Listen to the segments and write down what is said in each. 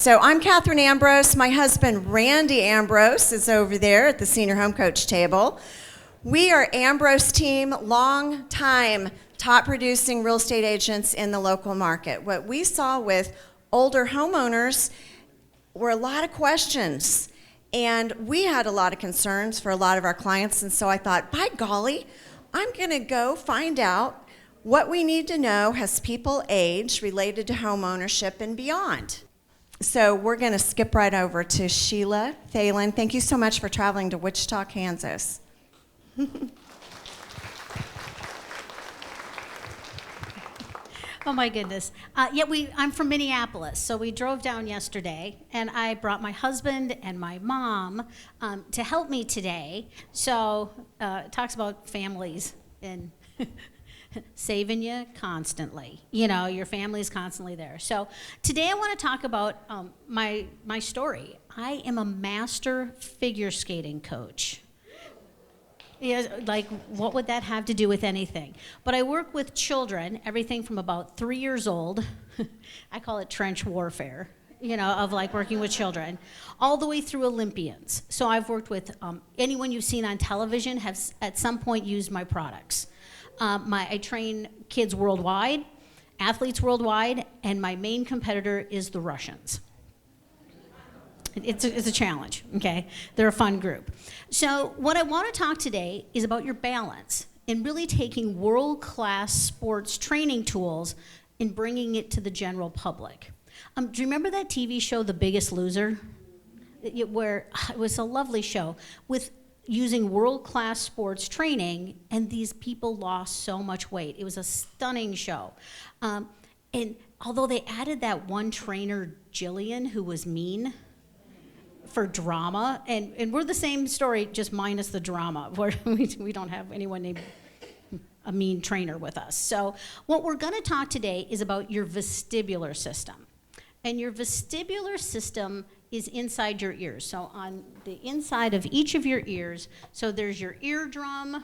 So I'm Catherine Ambrose. My husband, Randy Ambrose, is over there at the senior home coach table. We are Ambrose team, long time top producing real estate agents in the local market. What we saw with older homeowners were a lot of questions, and we had a lot of concerns for a lot of our clients, and so I thought, by golly, I'm gonna go find out what we need to know as people age related to home ownership and beyond. So we're going to skip right over to Sheila Thelen. Thank you so much for traveling to Wichita, Kansas. Oh my goodness. I'm from Minneapolis, so we drove down yesterday, and I brought my husband and my mom to help me today. So it talks about families and saving you constantly. You know, your family's constantly there. So today I want to talk about my story. I am a master figure skating coach. Yeah, like, what would that have to do with anything? But I work with children, everything from about 3 years old. I call it trench warfare, you know, of like working with children, all the way through Olympians. So I've worked with anyone you've seen on television has at some point used my products. I train kids worldwide, athletes worldwide, and my main competitor is the Russians. It's a challenge, okay? They're a fun group. So what I want to talk today is about your balance and really taking world-class sports training tools and bringing it to the general public. Do you remember that TV show, The Biggest Loser? Where it was a lovely show with using world-class sports training, and these people lost so much weight. It was a stunning show. And although they added that one trainer, Jillian, who was mean for drama, and we're the same story, just minus the drama, where we don't have anyone named a mean trainer with us. So what we're gonna talk today is about your vestibular system. And your vestibular system is inside your ears. So on the inside of each of your ears, so there's your eardrum,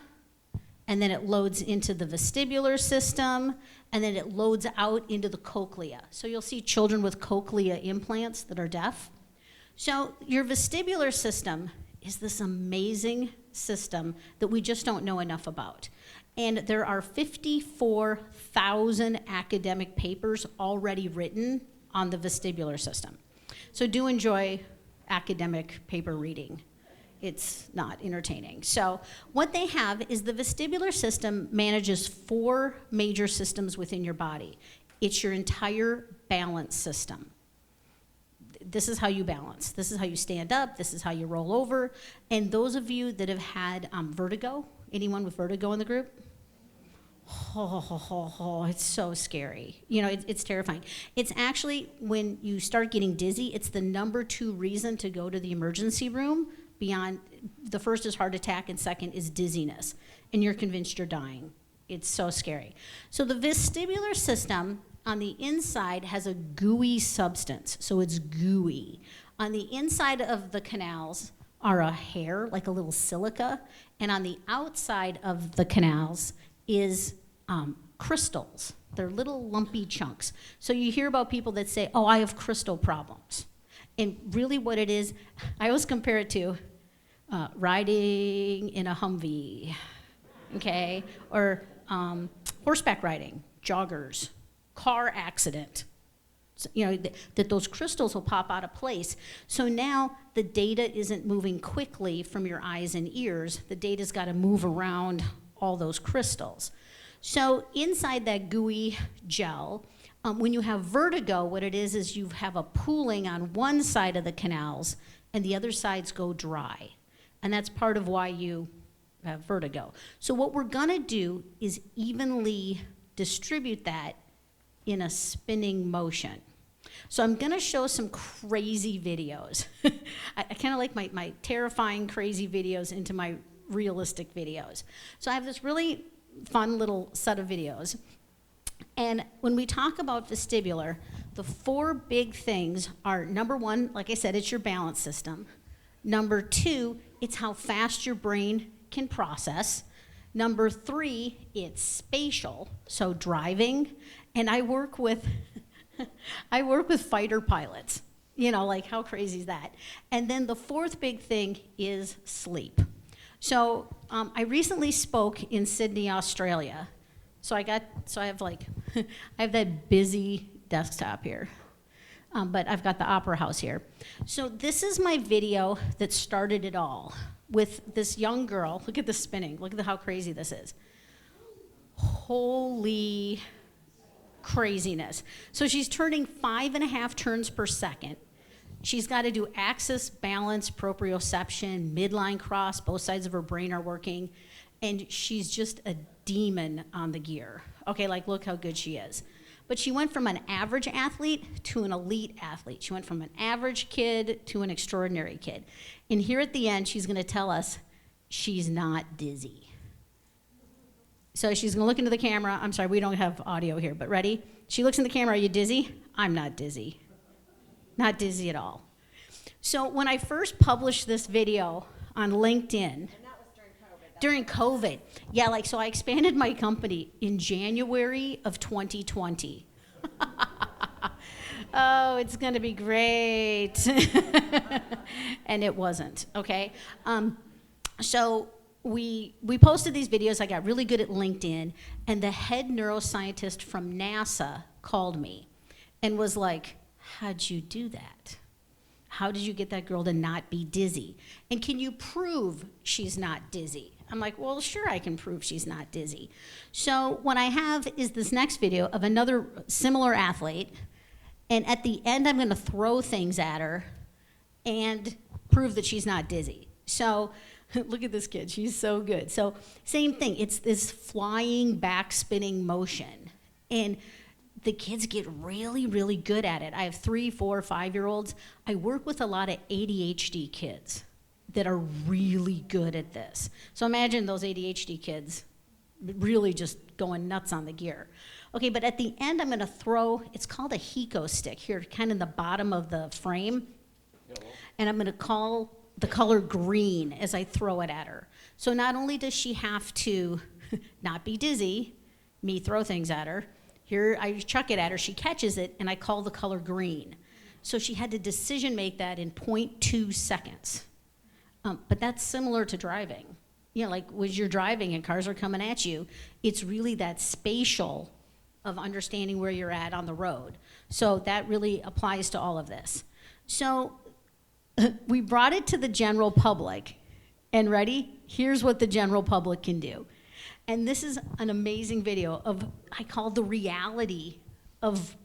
and then it loads into the vestibular system, and then it loads out into the cochlea. So you'll see children with cochlea implants that are deaf. So your vestibular system is this amazing system that we just don't know enough about. And there are 54,000 academic papers already written on the vestibular system. So do enjoy academic paper reading. It's not entertaining. So what they have is the vestibular system manages 4 major systems within your body. It's your entire balance system. This is how you balance. This is how you stand up. This is how you roll over. And those of you that have had vertigo, anyone with vertigo in the group? It's so scary. You know, it's terrifying. It's actually, when you start getting dizzy, it's the number 2 reason to go to the emergency room. Beyond, the first is heart attack and second is dizziness. And you're convinced you're dying. It's so scary. So the vestibular system on the inside has a gooey substance. So it's gooey. On the inside of the canals are a hair, like a little silica. And on the outside of the canals is crystals. They're little lumpy chunks. So you hear about people that say, oh, I have crystal problems. And really what it is, I always compare it to riding in a Humvee, okay? Or horseback riding, joggers, car accident. So, you know, that those crystals will pop out of place. So now the data isn't moving quickly from your eyes and ears. The data's got to move around all those crystals. So inside that gooey gel, when you have vertigo, what it is you have a pooling on one side of the canals and the other sides go dry. And that's part of why you have vertigo. So what we're gonna do is evenly distribute that in a spinning motion. So I'm gonna show some crazy videos. I kinda like my terrifying crazy videos into my realistic videos. So I have this really fun little set of videos. And when we talk about vestibular, the 4 big things are, number 1, like I said, it's your balance system. Number 2, it's how fast your brain can process. Number 3, it's spatial, so driving. And I work with fighter pilots. Like how crazy is that? And then the fourth big thing is sleep. So I recently spoke in Sydney, Australia. So I have like, I have that busy desktop here. But I've got the Opera House here. So this is my video that started it all with this young girl. Look at the spinning. Look at how crazy this is. Holy craziness. So she's turning 5.5 turns per second. She's got to do axis, balance, proprioception, midline cross. Both sides of her brain are working. And she's just a demon on the gear. Okay, like look how good she is. But she went from an average athlete to an elite athlete. She went from an average kid to an extraordinary kid. And here at the end, she's going to tell us she's not dizzy. So she's going to look into the camera. I'm sorry, we don't have audio here, but ready? She looks in the camera. Are you dizzy? I'm not dizzy. Not dizzy at all. So when I first published this video on LinkedIn, during COVID. Yeah, like, so I expanded my company in January of 2020. Oh, it's going to be great. And it wasn't, okay? So we posted these videos. I got really good at LinkedIn. And the head neuroscientist from NASA called me and was like, how'd you do that? How did you get that girl to not be dizzy? And can you prove she's not dizzy? I'm like, well, sure, I can prove she's not dizzy. So what I have is this next video of another similar athlete, and at the end, I'm going to throw things at her and prove that she's not dizzy. So look at this kid. She's so good. So same thing. It's this flying, back spinning motion, and the kids get really, really good at it. I have 3, 4, 5-year-olds. I work with a lot of ADHD kids that are really good at this. So imagine those ADHD kids really just going nuts on the gear. Okay, but at the end I'm gonna throw, it's called a Hiko stick here, kind of in the bottom of the frame. Hello. And I'm gonna call the color green as I throw it at her. So not only does she have to not be dizzy, me throw things at her, here I chuck it at her, she catches it, and I call the color green. So she had to decision make that in 0.2 seconds. But that's similar to driving. Like when you're driving and cars are coming at you, it's really that spatial of understanding where you're at on the road. So that really applies to all of this. So we brought it to the general public, and ready? Here's what the general public can do. And this is an amazing video of, I call the reality of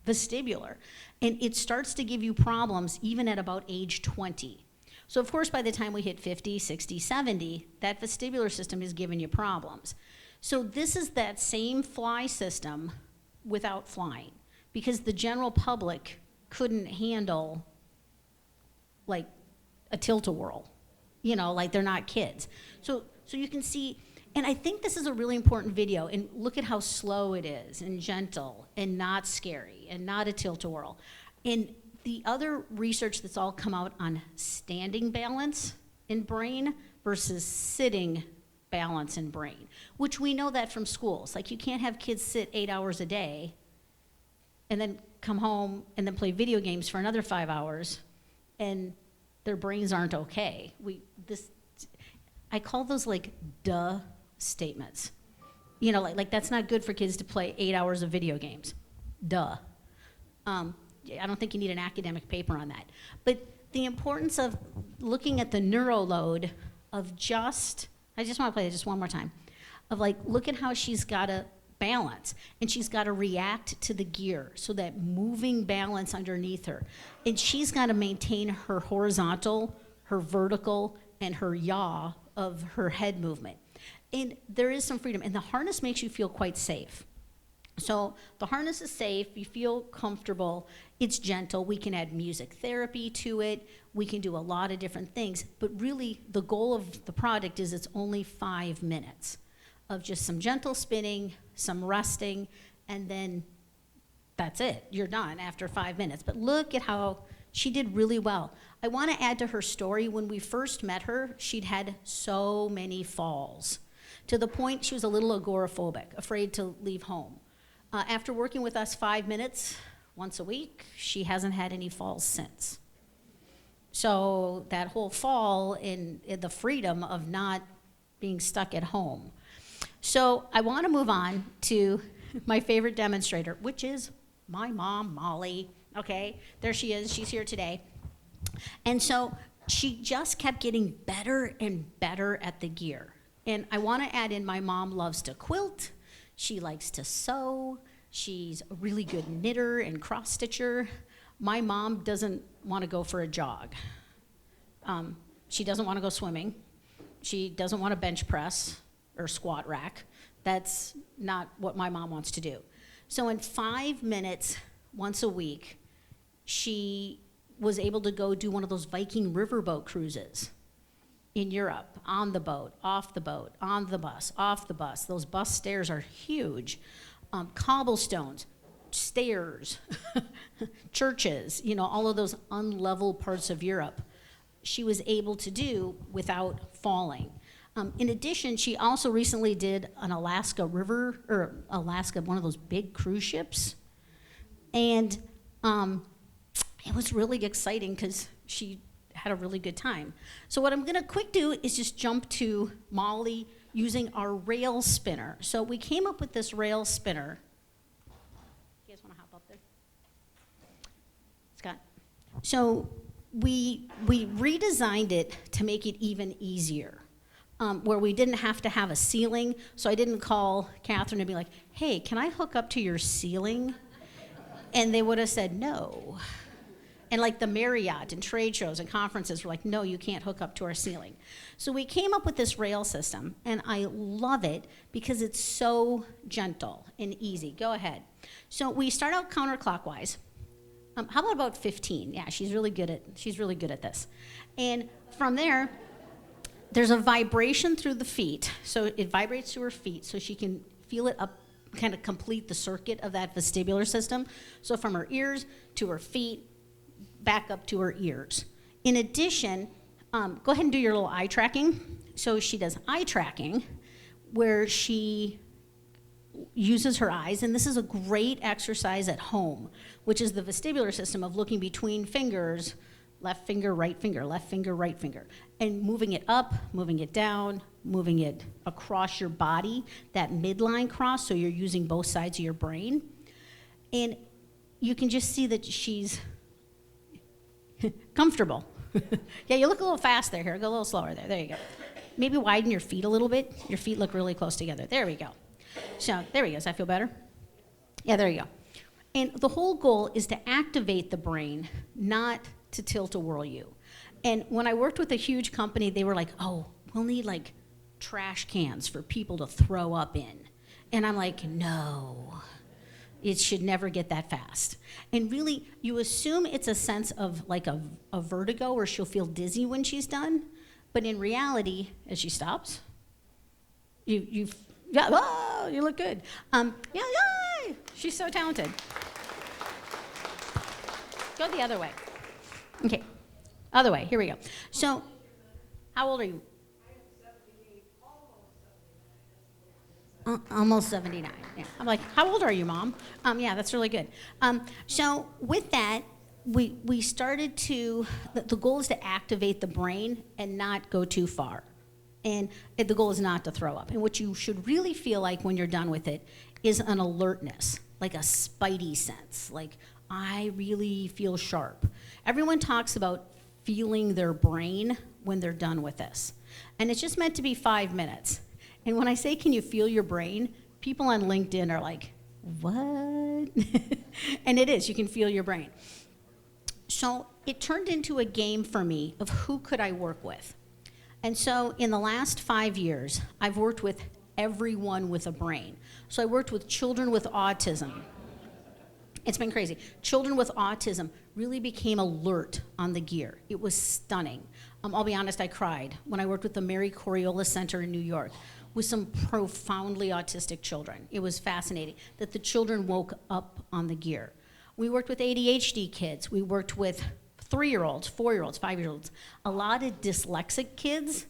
vestibular. And it starts to give you problems even at about age 20. So of course, by the time we hit 50, 60, 70, that vestibular system is giving you problems. So this is that same fly system without flying, because the general public couldn't handle like a tilt-a-whirl, like they're not kids. So you can see, and I think this is a really important video, and look at how slow it is, and gentle, and not scary, and not a tilt-a-whirl. And the other research that's all come out on standing balance in brain versus sitting balance in brain, which we know that from schools. Like you can't have kids sit 8 hours a day and then come home and then play video games for another 5 hours and their brains aren't okay. I call those like duh statements. Like that's not good for kids to play 8 hours of video games. Duh. I don't think you need an academic paper on that. But the importance of looking at the neuroload of I just want to play it just one more time, of like, look at how she's got to balance, and she's got to react to the gear, so that moving balance underneath her. And she's got to maintain her horizontal, her vertical, and her yaw of her head movement. And there is some freedom, and the harness makes you feel quite safe. So the harness is safe, you feel comfortable, it's gentle, we can add music therapy to it, we can do a lot of different things, but really the goal of the product is it's only 5 minutes of just some gentle spinning, some resting, and then that's it, you're done after 5 minutes. But look at how she did really well. I want to add to her story, when we first met her, she'd had so many falls, to the point she was a little agoraphobic, afraid to leave home. After working with us 5 minutes, once a week. She hasn't had any falls since. So that whole fall in the freedom of not being stuck at home. So I want to move on to my favorite demonstrator, which is my mom, Molly. Okay, there she is. She's here today. And so she just kept getting better and better at the gear. And I want to add in, my mom loves to quilt. She likes to sew. She's a really good knitter and cross stitcher. My mom doesn't want to go for a jog. She doesn't want to go swimming. She doesn't want to bench press or squat rack. That's not what my mom wants to do. So in 5 minutes, once a week, she was able to go do one of those Viking riverboat cruises in Europe, on the boat, off the boat, on the bus, off the bus. Those bus stairs are huge. Cobblestones, stairs, churches, all of those unlevel parts of Europe, she was able to do without falling. In addition, she also recently did an Alaska one of those big cruise ships. And it was really exciting because she had a really good time. So what I'm gonna quick do is just jump to Molly using our rail spinner. So we came up with this rail spinner. You guys wanna hop up there? Scott? So we redesigned it to make it even easier, where we didn't have to have a ceiling. So I didn't call Catherine and be like, hey, can I hook up to your ceiling? And they would have said no. And like the Marriott and trade shows and conferences were like, no, you can't hook up to our ceiling. So we came up with this rail system, and I love it because it's so gentle and easy. Go ahead. So we start out counterclockwise. How about 15? Yeah, she's really good at this. And from there, there's a vibration through the feet. So it vibrates through her feet so she can feel it up, kind of complete the circuit of that vestibular system. So from her ears to her feet, back up to her ears. In addition, go ahead and do your little eye tracking. So she does eye tracking where she uses her eyes, and this is a great exercise at home, which is the vestibular system of looking between fingers, left finger, right finger, left finger, right finger, and moving it up, moving it down, moving it across your body, that midline cross, so you're using both sides of your brain. And you can just see that she's comfortable. Yeah, you look a little fast there. Here, go a little slower there. There you go. Maybe widen your feet a little bit. Your feet look really close together. There we go. So there we go. Does that feel better? Yeah, there you go. And the whole goal is to activate the brain, not to tilt a whirl you. And when I worked with a huge company, they were like, oh, we'll need like trash cans for people to throw up in. And I'm like, no, it should never get that fast. And really, you assume it's a sense of like a vertigo where she'll feel dizzy when she's done. But in reality, as she stops, you look good. Yeah, she's so talented. Go the other way. Okay, other way, here we go. So, how old are you? Almost 79, yeah. I'm like, how old are you, Mom? Yeah, that's really good. So with that, we started to, the goal is to activate the brain and not go too far. And the goal is not to throw up. And what you should really feel like when you're done with it is an alertness, like a spidey sense, like I really feel sharp. Everyone talks about feeling their brain when they're done with this. And it's just meant to be 5 minutes. And when I say, can you feel your brain, people on LinkedIn are like, what? And it is, you can feel your brain. So it turned into a game for me of who could I work with. And so in the last 5 years, I've worked with everyone with a brain. So I worked with children with autism. It's been crazy. Children with autism really became alert on the gear. It was stunning. I'll be honest, I cried when I worked with the Mary Coriolis Center in New York with some profoundly autistic children. It was fascinating that the children woke up on the gear. We worked with ADHD kids. We worked with 3-year-olds, 4-year-olds, 5-year-olds, a lot of dyslexic kids,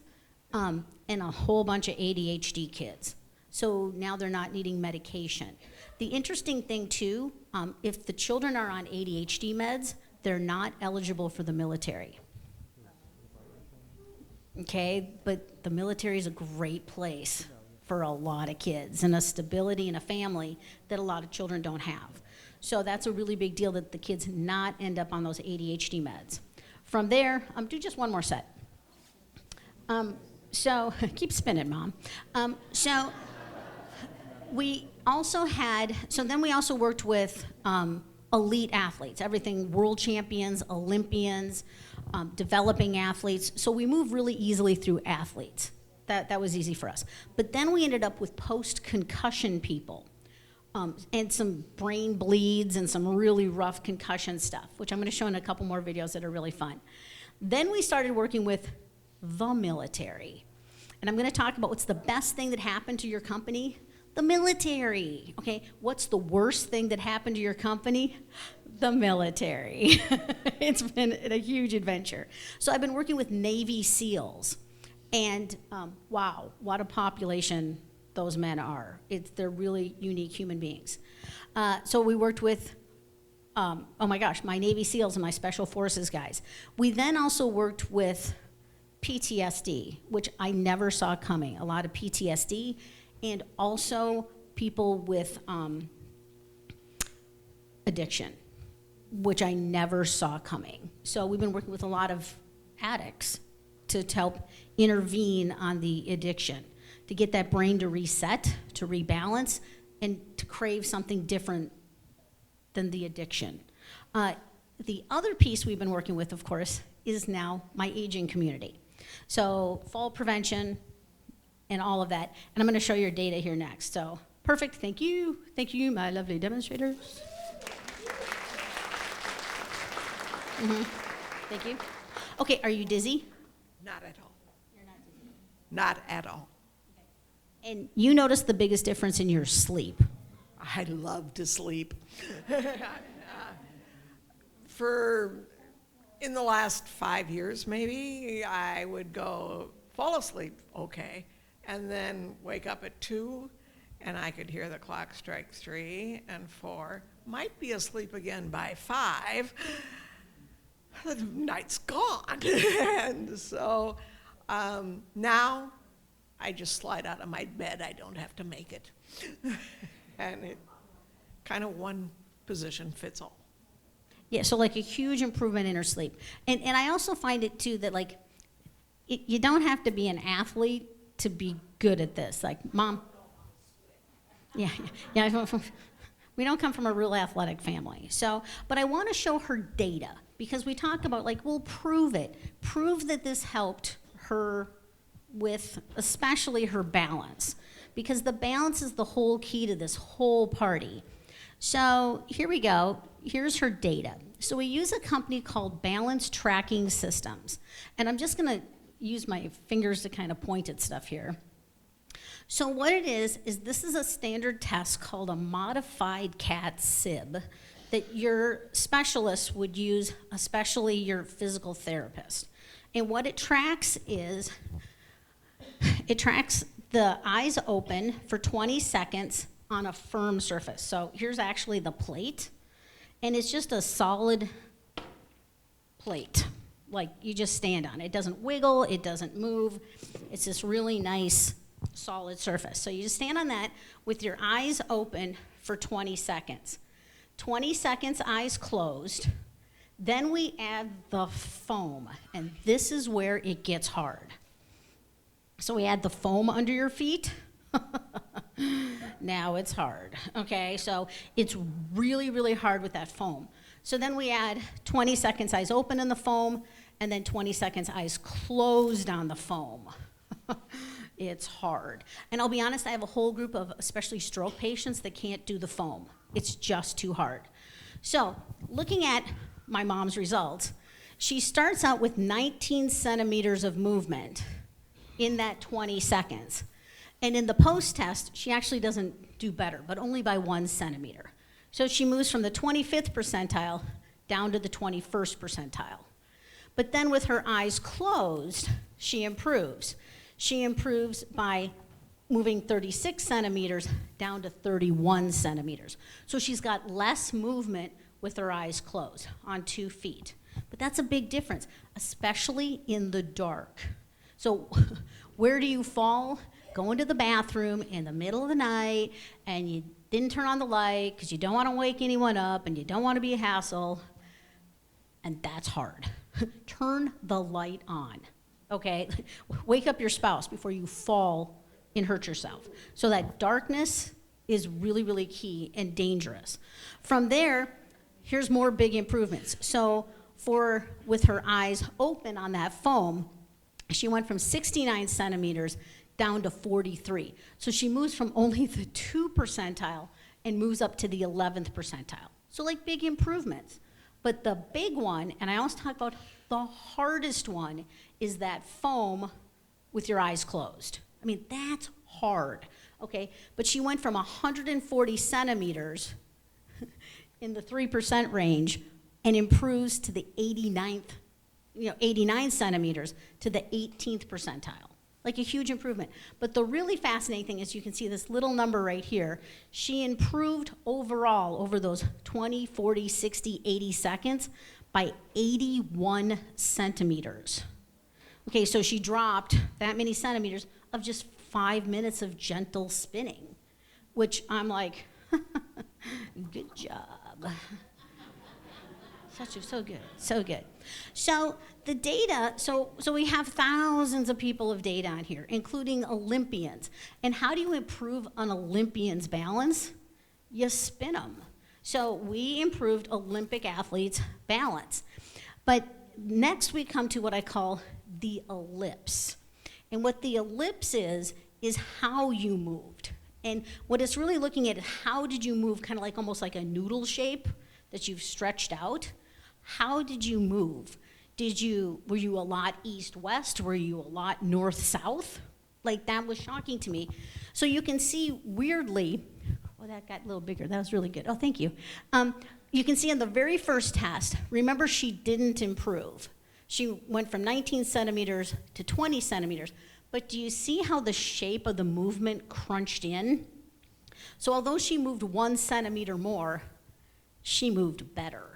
and a whole bunch of ADHD kids. So now they're not needing medication. The interesting thing too, if the children are on ADHD meds, they're not eligible for the military. Okay, but the military is a great place for a lot of kids and a stability in a family that a lot of children don't have. So that's a really big deal that the kids not end up on those ADHD meds. From there, do just one more set. So keep spinning, Mom. So we also had, so then we also worked with elite athletes, everything world champions, Olympians, developing athletes. So we moved really easily through athletes. That was easy for us. But then we ended up with post-concussion people and some brain bleeds and some really rough concussion stuff, which I'm going to show in a couple more videos that are really fun. Then we started working with the military. And I'm going to talk about what's the best thing that happened to your company. The military, okay? What's the worst thing that happened to your company? The military. It's been a huge adventure. So I've been working with Navy SEALs. And wow, what a population those men are. They're really unique human beings. So we worked with, oh my gosh, my Navy SEALs and my Special Forces guys. We then also worked with PTSD, which I never saw coming. A lot of PTSD, and also people with addiction, which I never saw coming. So we've been working with a lot of addicts to help intervene on the addiction, to get that brain to reset, to rebalance, and to crave something different than the addiction. The other piece we've been working with, of course, is now my aging community. So fall prevention and all of that. And I'm going to show your data here next. So perfect. Thank you. Thank you, my lovely demonstrators. Thank you. Okay, are you dizzy? Not at all. You're not dizzy. Not at all. Okay. And you notice the biggest difference in your sleep. I love to sleep. In the last 5 years, maybe, I would go fall asleep okay, and then wake up at 2, and I could hear the clock strike 3 and 4. Might be asleep again by 5. The night's gone. And so now I just slide out of my bed. I don't have to make it. And it kind of one position fits all. Yeah, so like a huge improvement in her sleep. And I also find it too that like, you don't have to be an athlete to be good at this. Like, Mom, yeah, we don't come from a real athletic family. So, but I want to show her data because we talk about like, well, prove it. Prove that this helped her with especially her balance, because the balance is the whole key to this whole party. So here we go. Here's her data. So we use a company called Balance Tracking Systems. And I'm just going to use my fingers to kind of point at stuff here. So what it is this is a standard test called a modified CAT SIB that your specialist would use, especially your physical therapist. And what it tracks is, it tracks the eyes open for 20 seconds on a firm surface. So here's actually the plate, and it's just a solid plate. Like you just stand on it. It doesn't wiggle, it doesn't move. It's this really nice solid surface. So you just stand on that with your eyes open for 20 seconds. 20 seconds, eyes closed. Then we add the foam, and this is where it gets hard. So we add the foam under your feet. Now it's hard, okay? So it's really, really hard with that foam. So then we add 20 seconds eyes open in the foam, and then 20 seconds eyes closed on the foam. It's hard. And I'll be honest, I have a whole group of especially stroke patients that can't do the foam. It's just too hard. So looking at my mom's results, she starts out with 19 centimeters of movement in that 20 seconds. And in the post-test, she actually doesn't do better, but only by 1 centimeter. So she moves from the 25th percentile down to the 21st percentile. But then with her eyes closed, she improves. She improves by moving 36 centimeters down to 31 centimeters. So she's got less movement with her eyes closed on 2 feet. But that's a big difference, especially in the dark. So where do you fall? Going to the bathroom in the middle of the night, and you didn't turn on the light because you don't want to wake anyone up and you don't want to be a hassle, and that's hard. Turn the light on, okay? Wake up your spouse before you fall and hurt yourself. So that darkness is really, really key and dangerous. From there, here's more big improvements. So with her eyes open on that foam, she went from 69 centimeters down to 43. So she moves from only the 2 percentile and moves up to the 11th percentile. So like big improvements. But the big one, and I always talk about the hardest one, is that foam with your eyes closed. I mean, that's hard, okay? But she went from 140 centimeters in the 3% range and improves to the 89 centimeters to the 18th percentile. Like a huge improvement. But the really fascinating thing is you can see this little number right here. She improved overall over those 20, 40, 60, 80 seconds by 81 centimeters. Okay, so she dropped that many centimeters of just 5 minutes of gentle spinning, which I'm like, good job. So good, so good. So the data, so we have thousands of people of data on here, including Olympians. And how do you improve an Olympian's balance? You spin them. So we improved Olympic athletes' balance. But next we come to what I call the ellipse. And what the ellipse is how you moved. And what it's really looking at is how did you move, kind of like almost like a noodle shape that you've stretched out. How did you move? Were you a lot east-west? Were you a lot north-south? Like, that was shocking to me. So you can see weirdly, oh, that got a little bigger. That was really good. Oh, thank you. You can see in the very first test, remember she didn't improve. She went from 19 centimeters to 20 centimeters. But do you see how the shape of the movement crunched in? So although she moved 1 centimeter more, she moved better.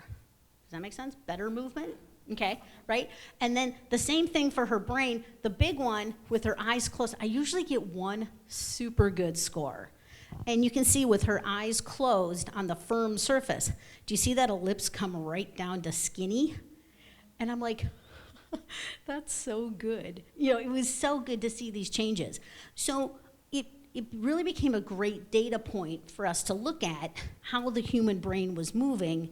Does that make sense? Better movement, okay, right? And then the same thing for her brain. The big one with her eyes closed, I usually get 1 super good score. And you can see with her eyes closed on the firm surface, do you see that ellipse come right down to skinny? And I'm like, that's so good. You know, it was so good to see these changes. So it really became a great data point for us to look at how the human brain was moving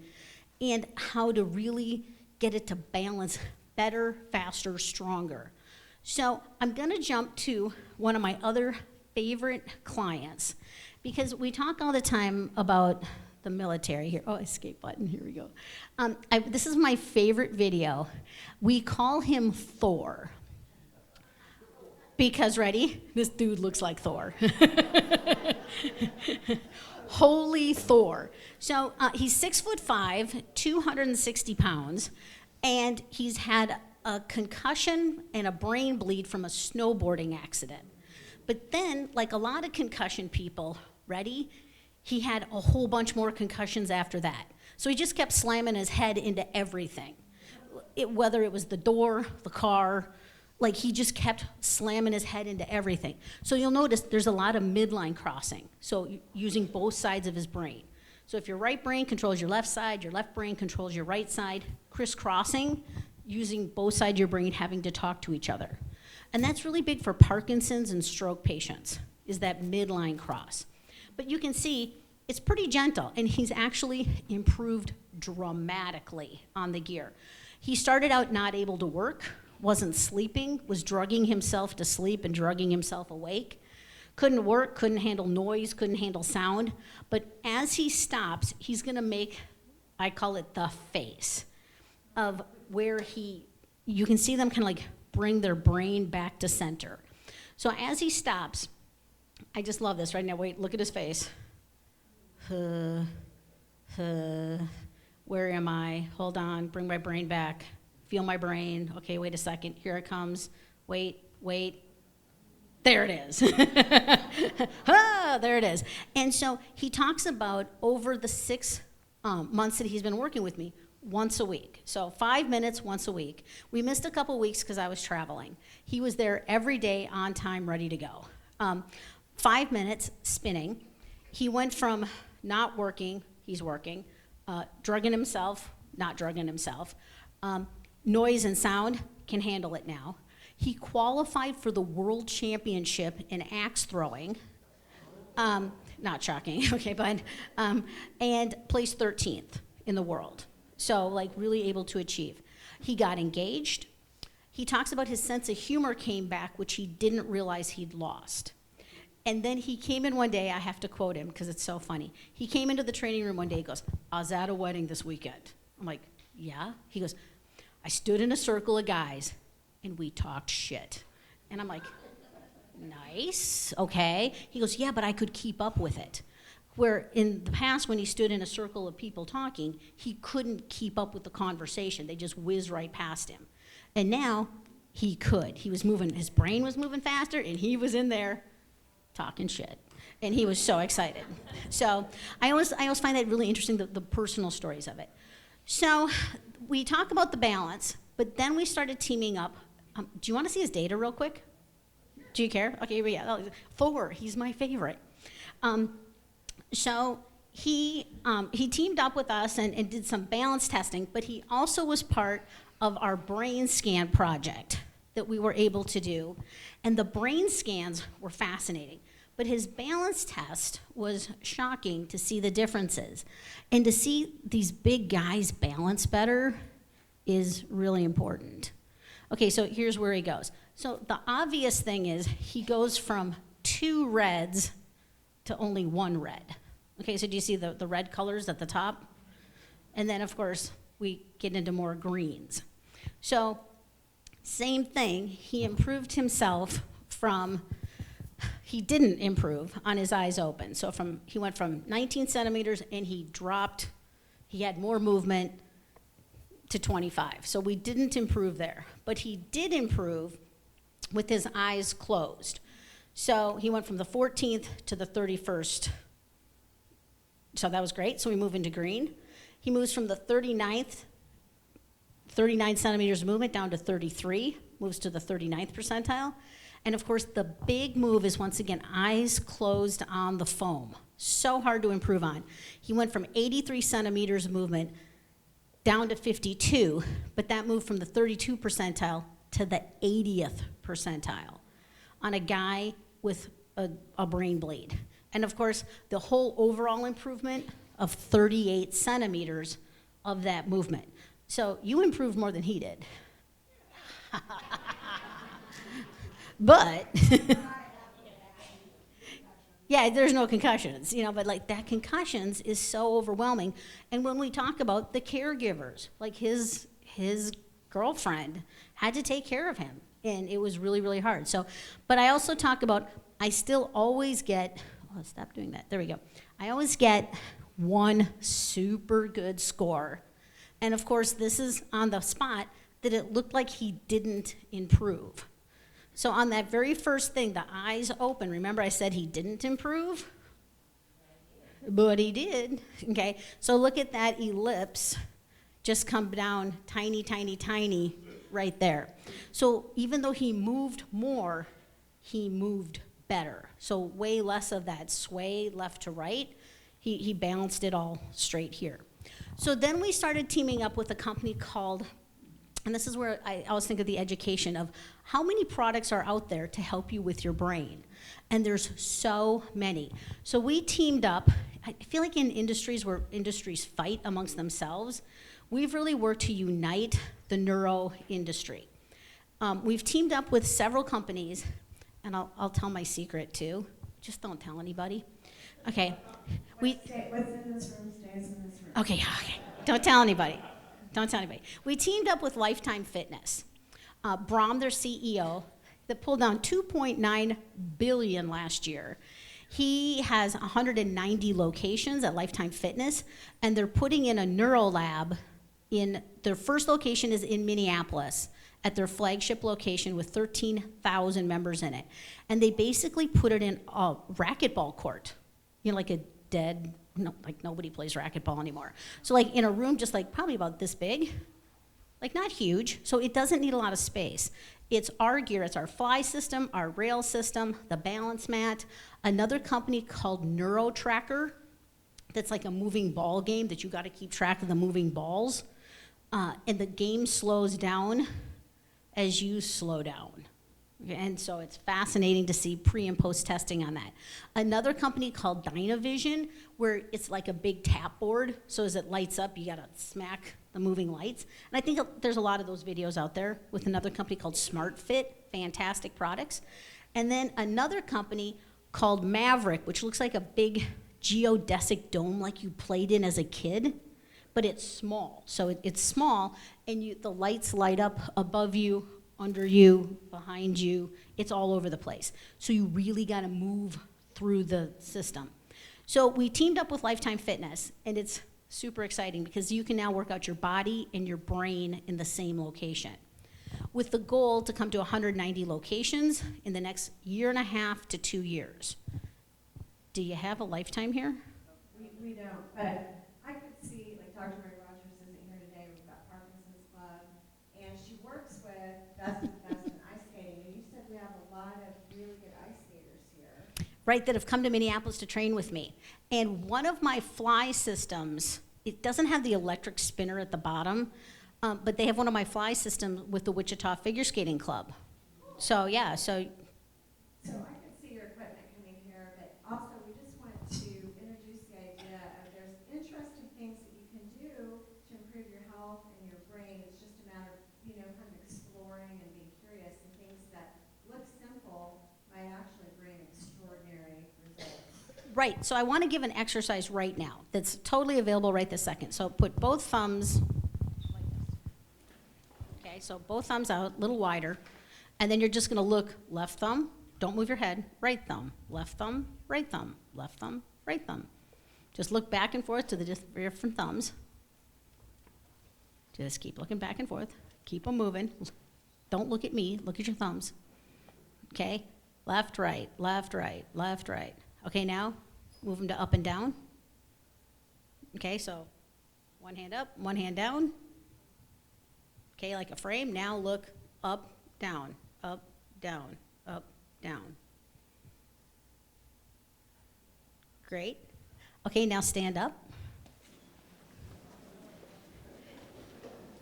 and how to really get it to balance better, faster, stronger. So I'm gonna jump to one of my other favorite clients, because we talk all the time about the military here. Oh, escape button, here we go. This is my favorite video. We call him Thor. Because, ready? This dude looks like Thor. Holy Thor. So he's 6'5", 260 pounds, and he's had a concussion and a brain bleed from a snowboarding accident. But then, like a lot of concussion people, ready? He had a whole bunch more concussions after that. So he just kept slamming his head into everything. Whether it was the door, the car, like he just kept slamming his head into everything. So you'll notice there's a lot of midline crossing, so using both sides of his brain. So if your right brain controls your left brain controls your right side, crisscrossing, using both sides of your brain having to talk to each other. And that's really big for Parkinson's and stroke patients, is that midline cross. But you can see it's pretty gentle, and he's actually improved dramatically on the gear. He started out not able to work, wasn't sleeping, was drugging himself to sleep and drugging himself awake. Couldn't work, couldn't handle noise, couldn't handle sound. But as he stops, he's gonna make, I call it the face, of where you can see them kind of like bring their brain back to center. So as he stops, I just love this right now. Wait, look at his face. Where am I? Hold on, bring my brain back. Feel my brain. Okay, wait a second, here it comes. Wait. There it is. There it is. And so he talks about over the 6 months that he's been working with me, once a week. So 5 minutes once a week. We missed a couple weeks because I was traveling. He was there every day on time, ready to go. 5 minutes spinning. He went from not working, he's working, drugging himself, not drugging himself. Noise and sound, can handle it now. He qualified for the world championship in axe throwing. Not shocking, okay, but, and placed 13th in the world. So, like, really able to achieve. He got engaged. He talks about his sense of humor came back, which he didn't realize he'd lost. And then he came in one day, I have to quote him because it's so funny. He came into the training room one day, he goes, I was at a wedding this weekend. I'm like, yeah? He goes, I stood in a circle of guys and we talked shit. And I'm like, nice, okay. He goes, yeah, but I could keep up with it. Where in the past when he stood in a circle of people talking, he couldn't keep up with the conversation. They just whizzed right past him. And now he could. He was moving, his brain was moving faster and he was in there talking shit. And he was so excited. So I always find that really interesting, the personal stories of it. So we talk about the balance, but then we started teaming up. Do you want to see his data real quick? Do you care? Okay, yeah. 4, he's my favorite. So he teamed up with us and did some balance testing, but he also was part of our brain scan project that we were able to do. And the brain scans were fascinating. But his balance test was shocking to see the differences. And to see these big guys balance better is really important. Okay, so here's where he goes. So the obvious thing is he goes from 2 reds to only 1 red. Okay, so do you see the red colors at the top? And then, of course, we get into more greens. So same thing, he improved himself from, he didn't improve on his eyes open. So he went from 19 centimeters and he had more movement to 25. So we didn't improve there, but he did improve with his eyes closed. So he went from the 14th to the 31st. So that was great. So we move into green. He moves from the 39 centimeters of movement down to 33, moves to the 39th percentile. And of course, the big move is once again, eyes closed on the foam. So hard to improve on. He went from 83 centimeters of movement down to 52, but that moved from the 32 percentile to the 80th percentile on a guy with a brain bleed. And of course, the whole overall improvement of 38 centimeters of that movement. So you improved more than he did. But, yeah, there's no concussions, but like that concussions is so overwhelming. And when we talk about the caregivers, like his girlfriend had to take care of him, and it was really, really hard. So, but I also talk about, I still always get, stop doing that, there we go. I always get 1 super good score. And of course, this is on the spot that it looked like he didn't improve. So on that very first thing, the eyes open, remember I said he didn't improve? But he did, okay? So look at that ellipse, just come down tiny, tiny, tiny right there. So even though he moved more, he moved better. So way less of that sway left to right. He balanced it all straight here. So then we started teaming up with a company called, and this is where I always think of the education of how many products are out there to help you with your brain. And there's so many. So we teamed up. I feel like in industries where industries fight amongst themselves, we've really worked to unite the neuro industry. We've teamed up with several companies, and I'll tell my secret too. Just don't tell anybody. Okay. What's in this room stays in this room. Okay. Don't tell anybody. Don't tell anybody. We teamed up with Lifetime Fitness. Brom, their CEO, that pulled down $2.9 billion last year. He has 190 locations at Lifetime Fitness, and they're putting in a neuro lab. Their first location is in Minneapolis, at their flagship location with 13,000 members in it. And they basically put it in a racquetball court, like a dead, no, like nobody plays racquetball anymore. So like in a room just like probably about this big, like not huge, so it doesn't need a lot of space. It's our gear, it's our fly system, our rail system, the balance mat, another company called NeuroTracker, that's like a moving ball game that you gotta keep track of the moving balls. And the game slows down as you slow down. And so it's fascinating to see pre and post testing on that. Another company called Dynavision, where it's like a big tap board, so as it lights up, you gotta smack the moving lights. And I think there's a lot of those videos out there with another company called SmartFit, fantastic products. And then another company called Maverick, which looks like a big geodesic dome like you played in as a kid, but it's small. So it's small, and the lights light up above you, under you, behind you. It's all over the place. So you really got to move through the system. So we teamed up with Lifetime Fitness, and it's super exciting because you can now work out your body and your brain in the same location, with the goal to come to 190 locations in the next 1.5 to 2 years. Do you have a Lifetime here? We don't, but I could see, like Dr. Mary Rogers isn't here today, we've got Parkinson's Club, and she works with Best of the Best in ice skating, and you said we have a lot of really good ice skaters here. Right, that have come to Minneapolis to train with me. And one of my fly systems, it doesn't have the electric spinner at the bottom, but they have one of my fly systems with the Wichita Figure Skating Club. So yeah, So I could see your equipment coming here, but also we just want to introduce the idea of there's interesting things that you can do to improve your health and your brain. It's just a matter of, kind of exploring and being curious, and things that look simple might actually bring extraordinary results. right, so I want to give an exercise right now that's totally available right this second. So put both thumbs like this. Okay, so both thumbs out, a little wider, and then you're just going to look left thumb, don't move your head, right thumb, left thumb, right thumb, left thumb, right thumb. Just look back and forth to the different thumbs. Just keep looking back and forth. Keep them moving. Don't look at me, look at your thumbs. Okay, left, right, left, right, left, right. Okay, now move them to up and down. Okay, so one hand up, one hand down. Okay, like a frame. Now look up, down, up, down, up, down. Great. Okay, now stand up.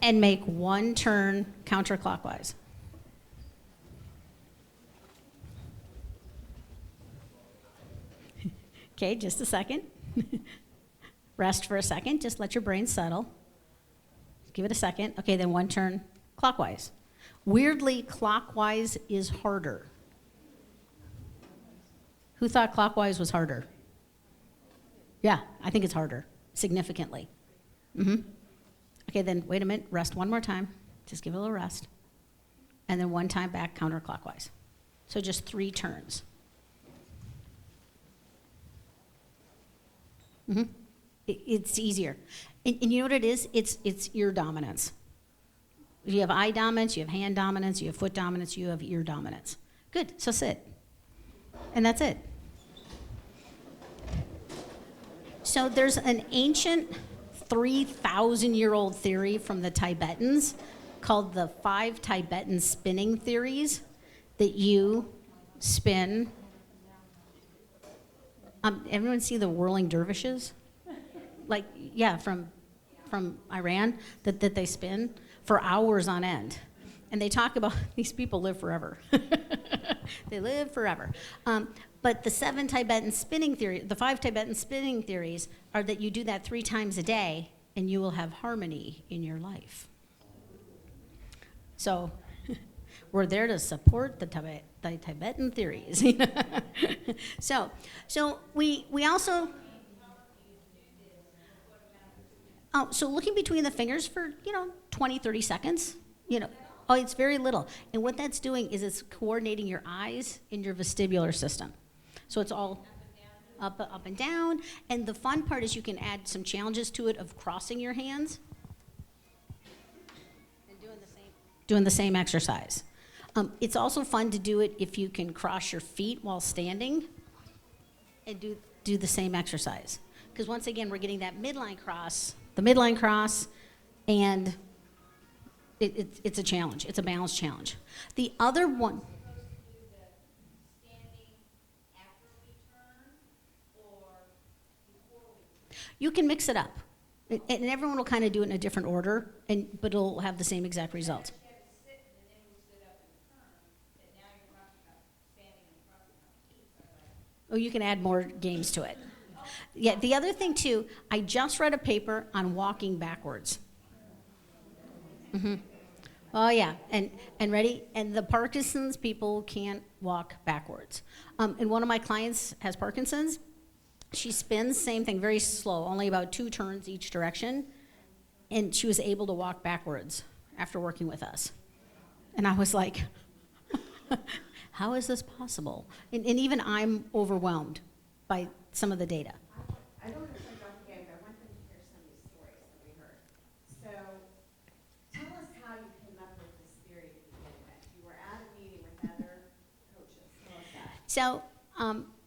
And make one turn counterclockwise. Okay, just a second. Rest for a second, just let your brain settle. Give it a second. Okay, then one turn clockwise. Weirdly, clockwise is harder. Who thought clockwise was harder? Yeah, I think it's harder, significantly. Okay, then wait a minute, rest one more time. Just give it a little rest. And then one time back counterclockwise. So just 3 turns. It's easier. And you know what it is? It's ear dominance. You have eye dominance, you have hand dominance, you have foot dominance, you have ear dominance. Good, so sit. And that's it. So there's an ancient 3,000-year-old theory from the Tibetans called the 5 Tibetan spinning theories, that you spin. Everyone see the whirling dervishes? Like, yeah, from Iran, that they spin for hours on end. And they talk about, these people live forever. They live forever. But the 7 Tibetan spinning theory, the 5 Tibetan spinning theories are that you do that 3 times a day and you will have harmony in your life. So we're there to support the Tibetan theories. So we also, so looking between the fingers for, 20, 30 seconds, it's very little. And what that's doing is it's coordinating your eyes and your vestibular system. So it's all up and down. And the fun part is you can add some challenges to it of crossing your hands and doing the same. doing the same exercise. It's also fun to do it if you can cross your feet while standing and do the same exercise. Because once again, we're getting that midline cross, and it's a challenge. It's a balance challenge. The other one. You can mix it up, and everyone will kind of do it in a different order, but it'll have the same exact result. Oh, you can add more games to it. Yeah, the other thing too, I just read a paper on walking backwards. Oh yeah, and ready? And the Parkinson's people can't walk backwards. And one of my clients has Parkinson's. She spins, same thing, very slow, only about 2 turns each direction. And she was able to walk backwards after working with us. And I was like, how is this possible? And even I'm overwhelmed by some of the data. I don't understand Dr. Gang, but I want them to hear some of these stories that we heard. So tell us how you came up with this theory to begin with. You were at a meeting with other coaches. Tell us that. So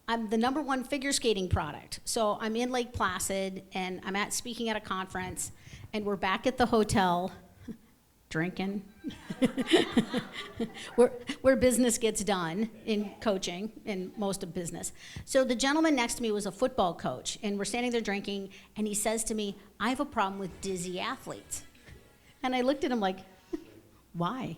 I'm the #1 figure skating product. So I'm in Lake Placid, and I'm speaking at a conference, and we're back at the hotel drinking, where business gets done in coaching and most of business. So the gentleman next to me was a football coach, and we're standing there drinking, and he says to me, I have a problem with dizzy athletes. And I looked at him like, why?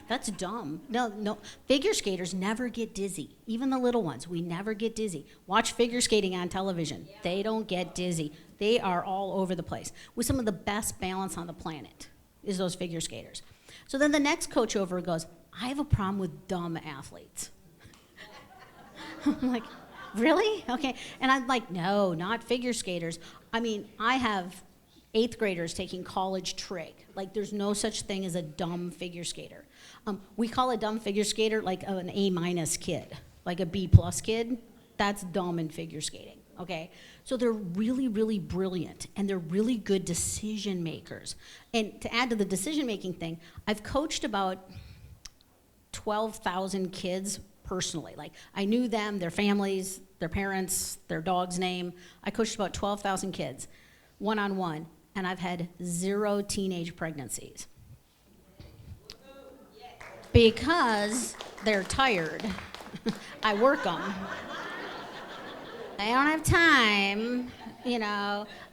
That's dumb. No, figure skaters never get dizzy. Even the little ones, we never get dizzy. Watch figure skating on television. They don't get dizzy. They are all over the place with some of the best balance on the planet is those figure skaters. So then the next coach over goes, I have a problem with dumb athletes. I'm like, really? Okay. And I'm like, no, not figure skaters. I mean, I have 8th graders taking college trig. Like, there's no such thing as a dumb figure skater. We call a dumb figure skater like an A- kid, like a B+ kid. That's dumb in figure skating, okay? So they're really, really brilliant, and they're really good decision makers. And to add to the decision-making thing, I've coached about 12,000 kids personally. Like, I knew them, their families, their parents, their dog's name. I coached about 12,000 kids, one-on-one. And I've had 0 teenage pregnancies. Because they're tired. I work them. I don't have time,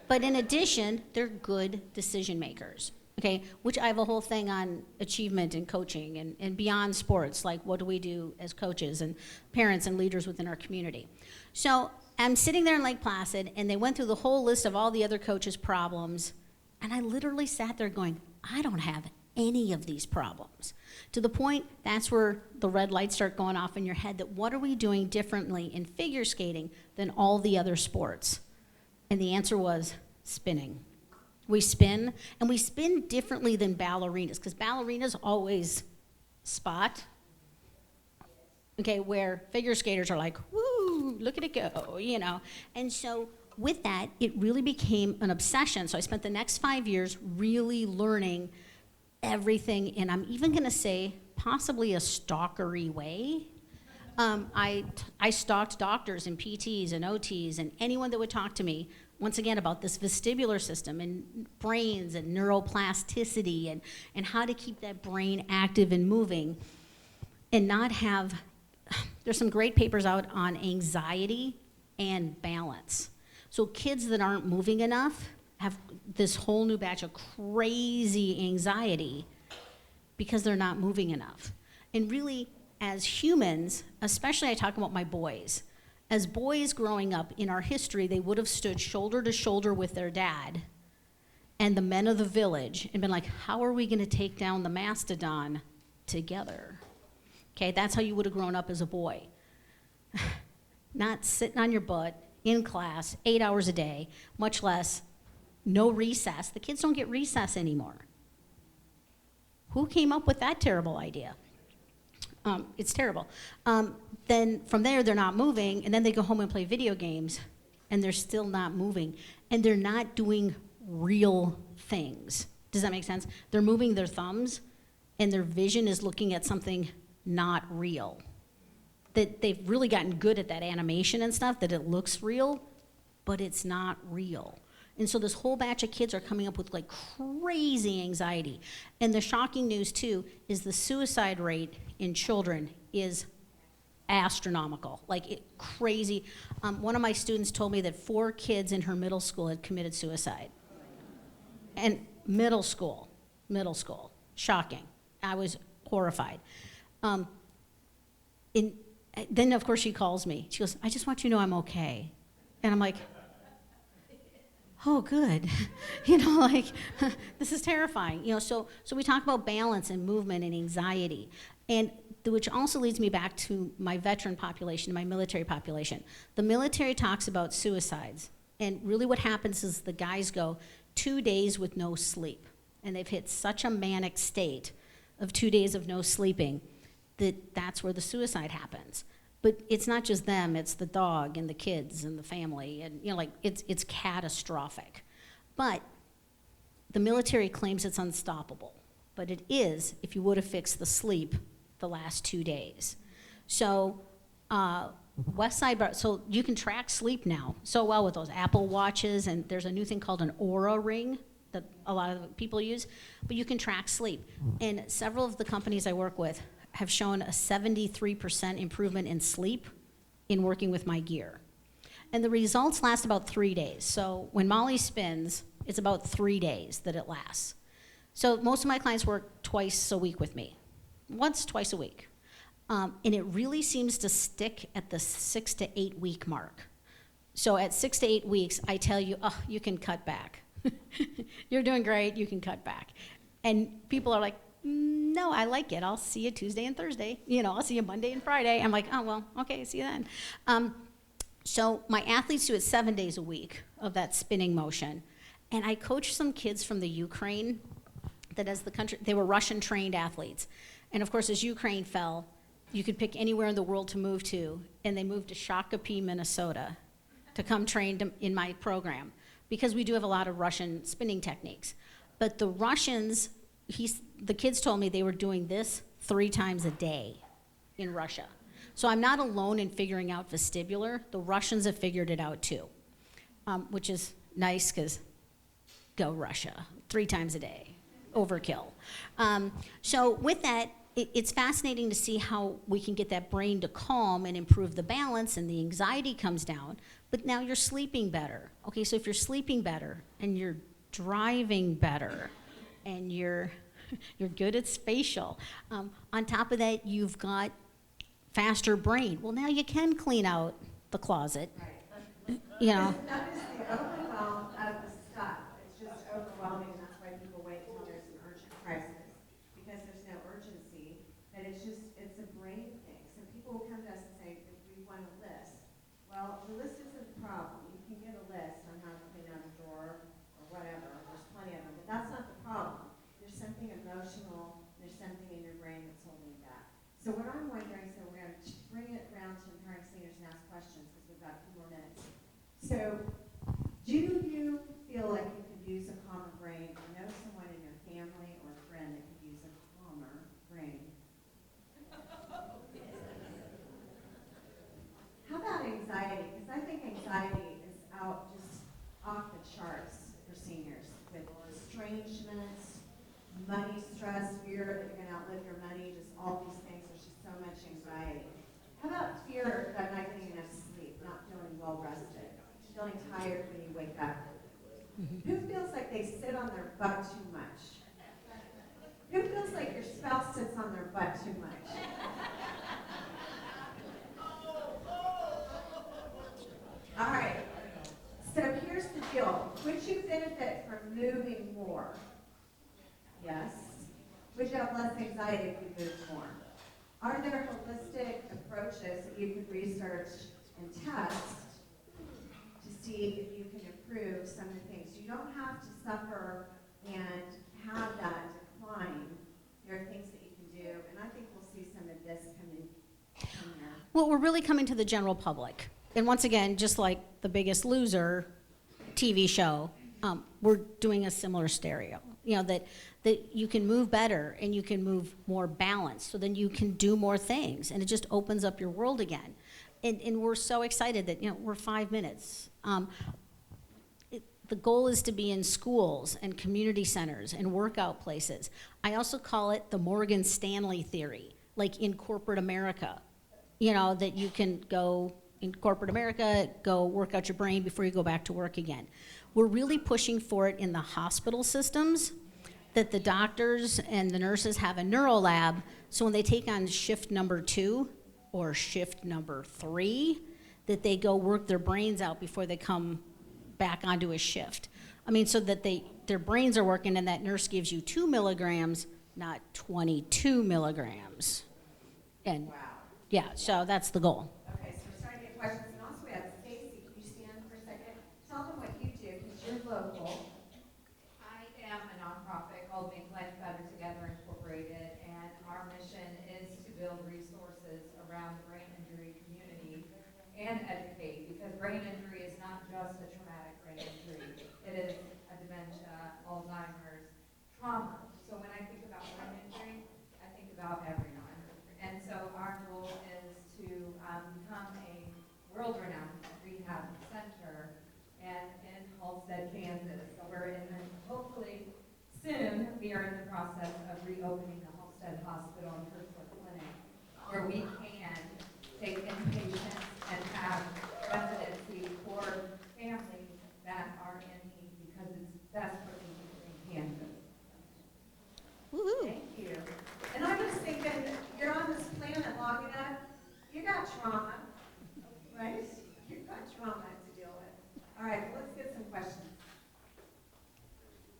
But in addition, they're good decision makers, okay? Which I have a whole thing on achievement and coaching and beyond sports, like what do we do as coaches and parents and leaders within our community. So I'm sitting there in Lake Placid, and they went through the whole list of all the other coaches' problems, and I literally sat there going, I don't have any of these problems. To the point, that's where the red lights start going off in your head, that what are we doing differently in figure skating than all the other sports? And the answer was spinning. We spin, and we spin differently than ballerinas, because ballerinas always spot, okay, where figure skaters are like, woo, look at it go, And so with that, it really became an obsession. So I spent the next 5 years really learning everything, and I'm even gonna say possibly a stalkery way. I stalked doctors and PTs and OTs and anyone that would talk to me, once again, about this vestibular system and brains and neuroplasticity and how to keep that brain active and moving and not have, there's some great papers out on anxiety and balance. So kids that aren't moving enough have this whole new batch of crazy anxiety because they're not moving enough. And really, as humans, especially I talk about my boys, as boys growing up in our history, they would have stood shoulder to shoulder with their dad and the men of the village and been like, how are we gonna take down the mastodon together? Okay, that's how you would have grown up as a boy. Not sitting on your butt in class 8 hours a day, much less no recess. The kids don't get recess anymore. Who came up with that terrible idea? It's terrible. Then from there, they're not moving, and then they go home and play video games, and they're still not moving, and they're not doing real things. Does that make sense? They're moving their thumbs, and their vision is looking at something not real. That they've really gotten good at that animation and stuff, that it looks real, but it's not real. And so this whole batch of kids are coming up with like crazy anxiety. And the shocking news too is the suicide rate in children is astronomical, crazy. One of my students told me that 4 kids in her middle school had committed suicide. And middle school, shocking. I was horrified. Then of course she calls me. She goes, "I just want you to know I'm okay." And I'm like, oh, good. This is terrifying. So we talk about balance and movement and anxiety. And which also leads me back to my veteran population, my military population. The military talks about suicides. And really what happens is the guys go 2 days with no sleep. And they've hit such a manic state of 2 days of no sleeping that's where the suicide happens. But it's not just them, it's the dog and the kids and the family, and it's catastrophic. But the military claims it's unstoppable, but it is if you would have fixed the sleep the last 2 days. So so you can track sleep now so well with those Apple Watches, and there's a new thing called an Aura ring that a lot of people use, but you can track sleep. And several of the companies I work with have shown a 73% improvement in sleep in working with my gear. And the results last about 3 days. So when Molly spins, it's about 3 days that it lasts. So most of my clients work twice a week with me, twice a week. And it really seems to stick at the 6 to 8 week mark. So at 6 to 8 weeks, I tell you, oh, you can cut back. You're doing great, you can cut back. And people are like, no, I like it. I'll see you Tuesday and Thursday. I'll see you Monday and Friday. I'm like, oh, well, okay, see you then. So my athletes do it 7 days a week of that spinning motion. And I coached some kids from the Ukraine that as the country, they were Russian-trained athletes. And of course, as Ukraine fell, you could pick anywhere in the world to move to, and they moved to Shakopee, Minnesota to come train in my program because we do have a lot of Russian spinning techniques. But the Russians, the kids told me they were doing this 3 times a day in Russia. So I'm not alone in figuring out vestibular. The Russians have figured it out too, which is nice because go Russia, 3 times a day, overkill. So with that, it's fascinating to see how we can get that brain to calm and improve the balance, and the anxiety comes down, but now you're sleeping better. Okay, so if you're sleeping better and you're driving better and you're good at spatial, on top of that, you've got faster brain. Well, now you can clean out the closet. Right. Notice the overwhelm of the stuff. It's just overwhelming, and that's why people wait until there's an urgent crisis, because there's no urgency. And it's a brain thing. So people will come to us and say, if we want a list. Well, the list isn't the problem. You can get a list on how to clean out a drawer or whatever. There's plenty of them, but that's not the problem. There's something emotional. There's something in your brain that's holding you back. So what I'm wondering, so we're going to bring it around to empowering seniors and ask questions because we've got a few more minutes. So do you feel like you could use a calmer brain, or know someone in your family or a friend that could use a calmer brain? How about anxiety? Because I think anxiety is just off the charts for seniors, with estrangements, money stress, fear that you're going to outlive your money, just all these things. There's just so much anxiety. How about fear of not getting enough sleep, not feeling well rested, feeling tired when you wake up? Mm-hmm. Who feels like they sit on their butt too much? Who feels like your spouse sits on their butt too much? All right. So here's the deal. Would you benefit from moving more? Yes. Would you have less anxiety if you moved more? Are there holistic approaches that you could research and test to see if you can improve some of the things? You don't have to suffer and have that decline. There are things that you can do, and I think we'll see some of this come here. Well, we're really coming to the general public. And once again, just like The Biggest Loser TV show, we're doing a similar that you can move better and you can move more balanced, so then you can do more things, and it just opens up your world again. And we're so excited that, we're 5 minutes. The goal is to be in schools and community centers and workout places. I also call it the Morgan Stanley theory, like in corporate America. That you can go in corporate America, go work out your brain before you go back to work again. We're really pushing for it in the hospital systems, that the doctors and the nurses have a neuro lab, so when they take on shift number 2 or shift number 3, that they go work their brains out before they come back onto a shift. So that their brains are working, and that nurse gives you 2 milligrams, not 22 milligrams. And yeah, so that's the goal. Okay, so we're starting to get questions, and also we have Stacy. Can you stand for a second? Tell them what you do, because you're local. I am a nonprofit called Make Life Better Together Incorporated, and our mission is to build resources around the brain injury community and educate, because brain injury is not just a traumatic brain injury. It is a dementia, Alzheimer's, trauma. So when I think about brain injury, I think about everyone. And so our goal is to become a world-renowned rehab center and in Halstead, Kansas. So we're hopefully soon, we are in the process of reopening the Halstead Hospital and Kirkwood Clinic, where we can take inpatients and have residency for families that are in need, because it's desperately needed in Kansas. Woohoo. Thank you. And I was thinking, you're on this planet long enough, you got trauma, right? You've got trauma to deal with. All right, well, let's get some questions.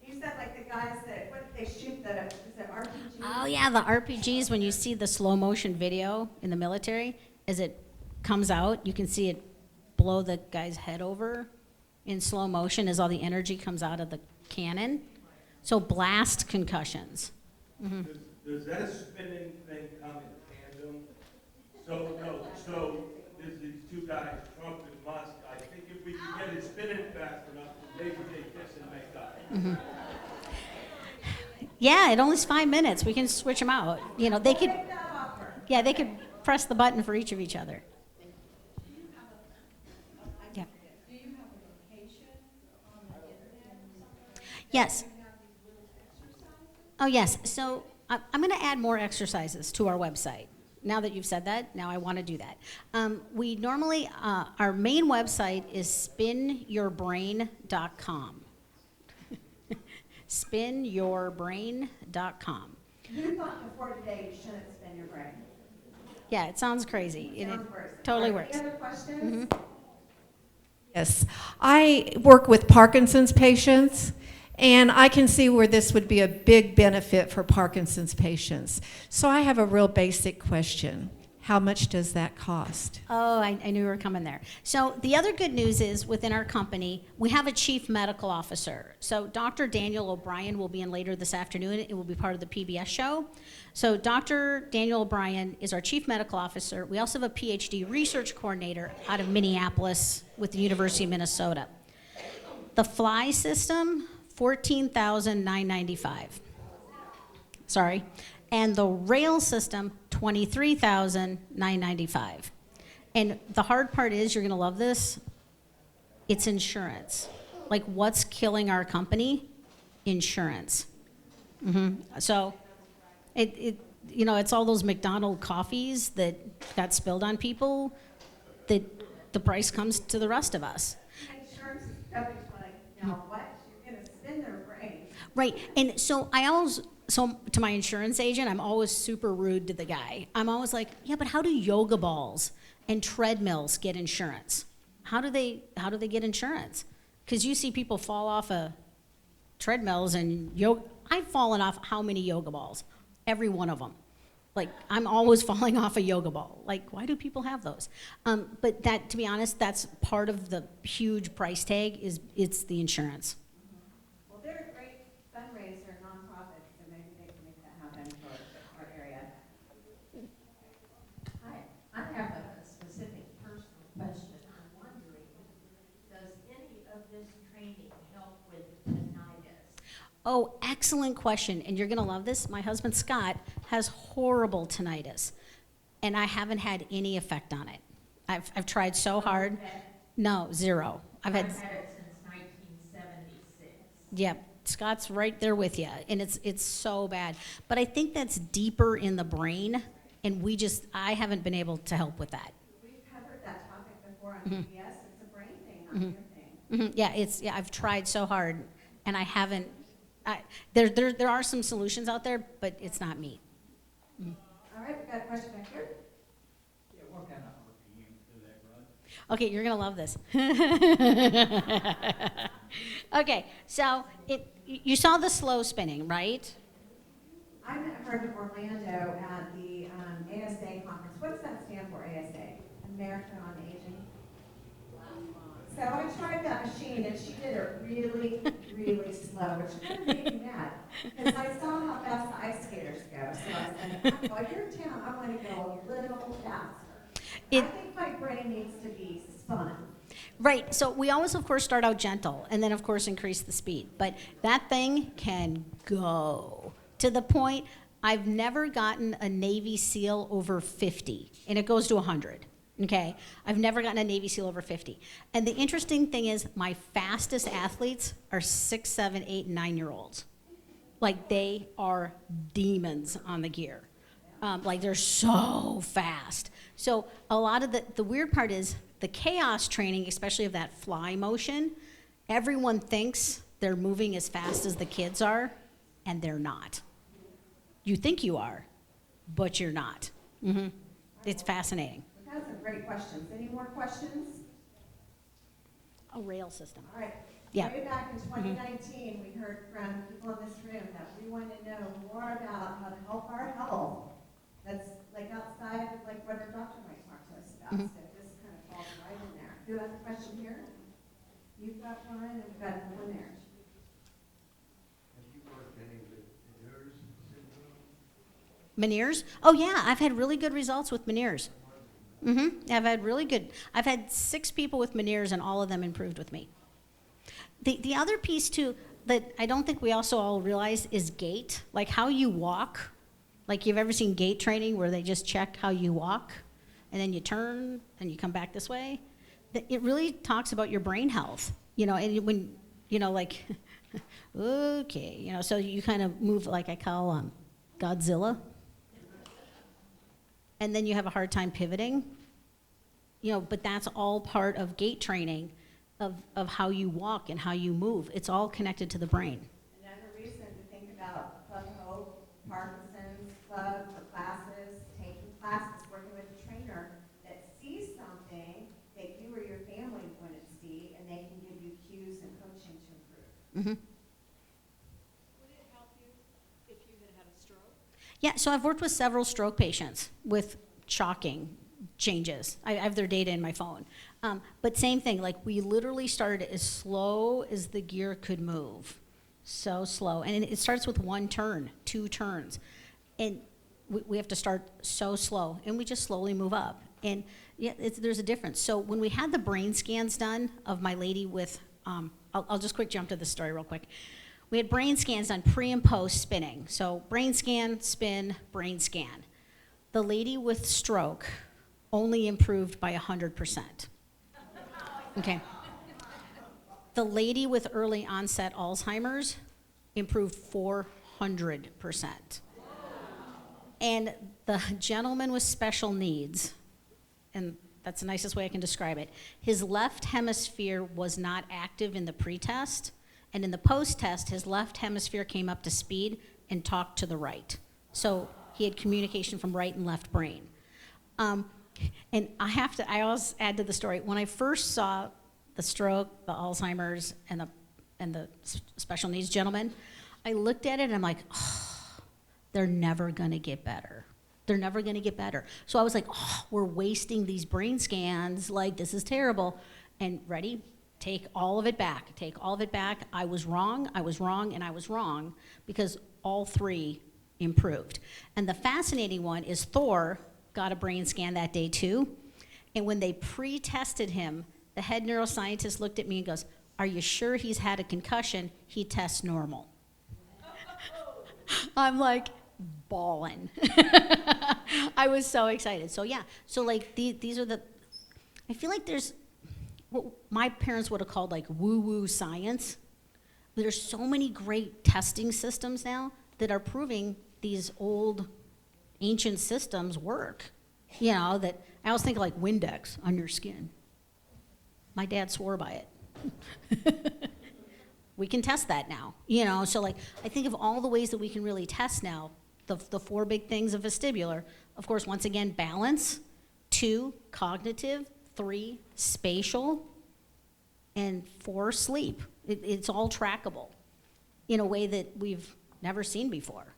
You said like the guys that, what did they shoot, is it RPG? Oh yeah, the RPGs, when you see the slow motion video in the military, as it comes out, you can see it blow the guy's head over in slow motion as all the energy comes out of the cannon. So blast concussions. Mm-hmm. Does that spinning thing come in tandem? So there's these two guys, Trump and Musk. I think if we could get it spinning fast enough, maybe they kiss and make up. Mm-hmm. Yeah, it only's 5 minutes. We can switch them out. They could. Yeah, they could press the button for each of each other. Yeah. Do you have a location on the internet? Yes. Oh, yes. So I'm going to add more exercises to our website. Now that you've said that, now I want to do that. We normally, our main website is spinyourbrain.com. spinyourbrain.com. You thought before today you shouldn't spin your brain. Yeah, it sounds crazy. It Sounds worse. totally All right, works. Any other questions? Yes, I work with Parkinson's patients, and I can see where this would be a big benefit for Parkinson's patients. So I have a real basic question. How much does that cost? Oh, I knew we were coming there. So the other good news is within our company, we have a chief medical officer. So Dr. Daniel O'Brien will be in later this afternoon. It will be part of the PBS show. So Dr. Daniel O'Brien is our chief medical officer. We also have a PhD research coordinator out of Minneapolis with the University of Minnesota. The Fly system, $14,995. Sorry. And the rail system, $23,995. And the hard part is, you're going to love this, it's insurance. Like, what's killing our company? Insurance. So it's all those McDonald's coffees that got spilled on people, that the price comes to the rest of us. Insurance companies are like, now what? You're going to spin their brain. Right. And so so to my insurance agent, I'm always super rude to the guy. I'm always like, yeah, but how do yoga balls and treadmills get insurance? How do they get insurance? Because you see people fall off of treadmills and yoga. I've fallen off how many yoga balls? Every one of them. Like, I'm always falling off a yoga ball. Like, why do people have those? But that, to be honest, that's part of the huge price tag, it's the insurance. Well, they're a great fundraiser nonprofit, so maybe they can make that happen for our area. Hi, I have a specific personal question. I'm wondering, does any of this training help with tinnitus? Oh, excellent question, and you're gonna love this. My husband Scott has horrible tinnitus, and I haven't had any effect on it. I've tried so hard. No, zero. I've had, it since 1976. yep, Scott's right there with you, and it's so bad. But I think that's deeper in the brain, and I haven't been able to help with that. We've covered that topic before on PBS. It's a brain thing, not your thing. Yeah, I've tried so hard, and I haven't. There are some solutions out there, but it's not me. All right, we've got a question back here. Yeah, what kind of RPM do that run? Okay, you're gonna love this. Okay, so you saw the slow spinning, right? I heard of Orlando at the ASA conference. What does that stand for, ASA? American on Aging? So I tried that machine, and she did it really, really slow, which kind of made me mad. Because I saw how fast the ice skaters go. So I said, well, you're in town, I want to go a little faster. I think my brain needs to be spun. Right, so we always, of course, start out gentle, and then, of course, increase the speed. But that thing can go to the point I've never gotten a Navy SEAL over 50, and it goes to 100. Okay, I've never gotten a Navy SEAL over 50. And the interesting thing is, my fastest athletes are 6, 7, 8, 9-year-olds. Like, they are demons on the gear. Like, they're so fast. So a lot of the weird part is the chaos training, especially of that fly motion, everyone thinks they're moving as fast as the kids are, and they're not. You think you are, but you're not. It's fascinating. We've had some great questions. Any more questions? A rail system. All right. Yeah. Way back in 2019, we heard from people in this room that we want to know more about how to help our health. That's like outside of like what our doctor might talk to us about. So this kind of falls right in there. Who has a question here? You've got one, and we've got one there. Have you worked any with Meniere's syndrome? Meniere's? Oh yeah, I've had really good results with Meniere's. I've had 6 people with Meniere's, and all of them improved with me. The other piece too that I don't think we also all realize is gait, like how you walk. Like, you've ever seen gait training where they just check how you walk, and then you turn and you come back this way? It really talks about your brain health, and when, like, okay, so you kind of move like I call Godzilla, and then you have a hard time pivoting, but that's all part of gait training of how you walk and how you move. It's all connected to the brain. Another reason to think about Club Hope, Parkinson's Club for classes, taking classes, working with a trainer that sees something that you or your family wouldn't see, and they can give you cues and coaching to improve. Would it help you if you had had a stroke? Yeah, so I've worked with several stroke patients with shocking changes. I have their data in my phone. But same thing, like, we literally started as slow as the gear could move. So slow. And it starts with 1 turn, 2 turns. And we have to start so slow, and we just slowly move up. And yeah, there's a difference. So when we had the brain scans done of my lady with, I'll just quick jump to this story real quick. We had brain scans done pre and post spinning. So brain scan, spin, brain scan. The lady with stroke only improved by 100%. Okay. The lady with early onset Alzheimer's improved 400%. And the gentleman with special needs, and that's the nicest way I can describe it, his left hemisphere was not active in the pre-test, and in the post-test, his left hemisphere came up to speed and talked to the right. So he had communication from right and left brain. And I always add to the story, when I first saw the stroke, the Alzheimer's, and the special needs gentleman, I looked at it and I'm like, oh, they're never gonna get better. They're never gonna get better. So I was like, oh, we're wasting these brain scans, like, this is terrible. And ready? Take all of it back. Take all of it back. I was wrong, and I was wrong, because all 3 improved. And the fascinating one is Thor got a brain scan that day too. And when they pre-tested him, the head neuroscientist looked at me and goes, "Are you sure he's had a concussion? He tests normal." I'm like bawling. I was so excited. So yeah, so like these are the, I feel like there's what my parents would have called like woo-woo science. There's so many great testing systems now that are proving these old ancient systems work. You know, that I always think of like Windex on your skin. My dad swore by it. We can test that now, you know, so like I think of all the ways that we can really test now, the four big things of vestibular. Of course, once again, balance, 2, cognitive, 3, spatial, and 4, sleep. It's all trackable in a way that we've never seen before.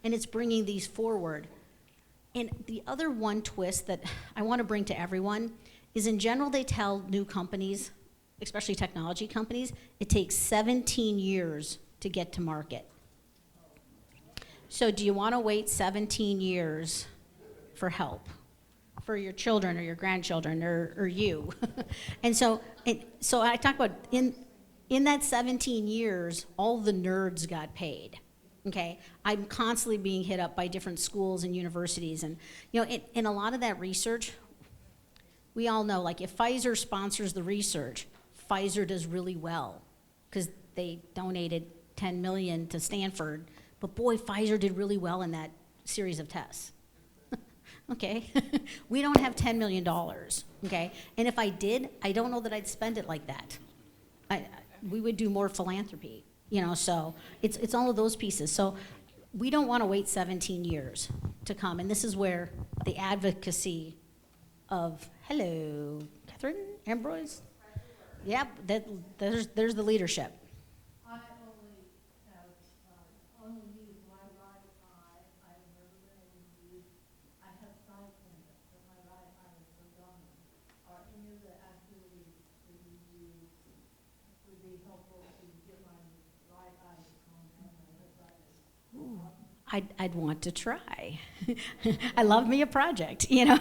And it's bringing these forward. And the other one twist that I want to bring to everyone is in general, they tell new companies, especially technology companies, it takes 17 years to get to market. So do you want to wait 17 years for help for your children or your grandchildren or you? And so I talk about in that 17 years, all the nerds got paid. Okay, I'm constantly being hit up by different schools and universities, and you know, in a lot of that research, we all know, like if Pfizer sponsors the research, Pfizer does really well because they donated 10 million to Stanford, but boy, Pfizer did really well in that series of tests. Okay, we don't have $10 million, okay? And if I did, I don't know that I'd spend it like that. We would do more philanthropy, you know, so it's all of those pieces. So we don't want to wait 17 years to come, and this is where the advocacy of, hello, Catherine Ambrose? Yep, there's the leadership. I only have, only use my right eye. I've never been able to use, I have sight blindness, but my right eye is so dominant. Are any of the activities that you use would be helpful to get my right eye to calm down my left eye? I'd want to try. I love me a project, you know.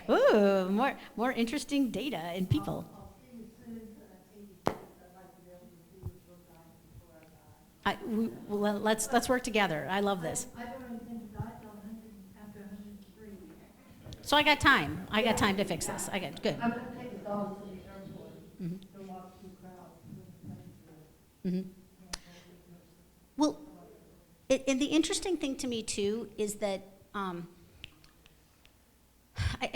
Ooh, more interesting data and people. I'll see you soon, but I'm 86. I'd like to be able to see what's going on before I die. Well, let's work together. I love this. I don't intend to die till 100, after 103. So I got time. I got time to fix this. I got good. I'm going to take the dog to the airport to walk through crowds when it comes to it. Well, and the interesting thing to me too is that I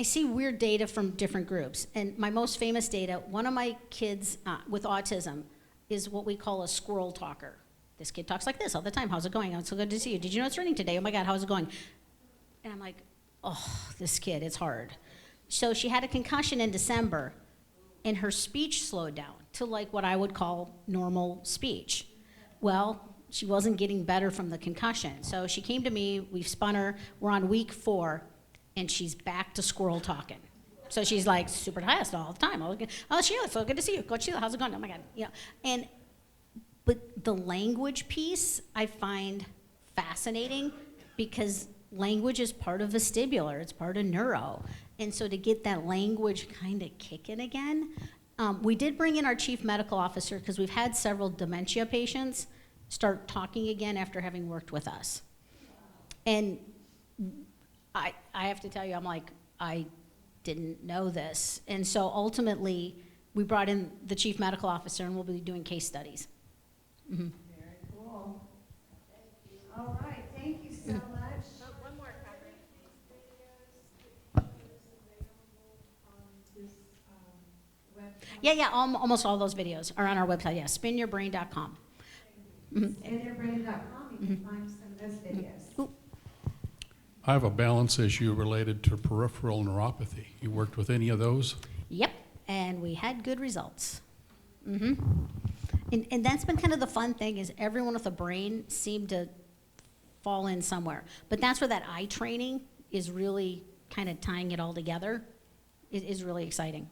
see weird data from different groups. And my most famous data, one of my kids with autism is what we call a squirrel talker. This kid talks like this all the time. How's it going? I'm so good to see you. Did you know it's raining today? Oh my God, how's it going? And I'm like, oh, this kid, it's hard. So she had a concussion in December, and her speech slowed down to like what I would call normal speech. Well, she wasn't getting better from the concussion. So she came to me, we've spun her, we're on week 4, and she's back to squirrel talking. So she's like super fast all the time. Oh, Sheila, so good to see you. Coach Sheila, how's it going? Oh my God. Yeah. But the language piece I find fascinating because language is part of vestibular, it's part of neuro. And so to get that language kind of kicking again, we did bring in our chief medical officer because we've had several dementia patients start talking again after having worked with us. And I have to tell you, I'm like, I didn't know this. And so ultimately, we brought in the chief medical officer and we'll be doing case studies. Mm-hmm. Very cool. All right, thank you so much. One more, Catherine. Yeah, almost all those videos are on our website, yeah, spinyourbrain.com. SpinYourBrain.com, you can find some of those videos. Ooh. I have a balance issue related to peripheral neuropathy. You worked with any of those? Yep, and we had good results. Mm-hmm. And that's been kind of the fun thing is everyone with a brain seemed to fall in somewhere. But that's where that eye training is really kind of tying it all together. It is really exciting.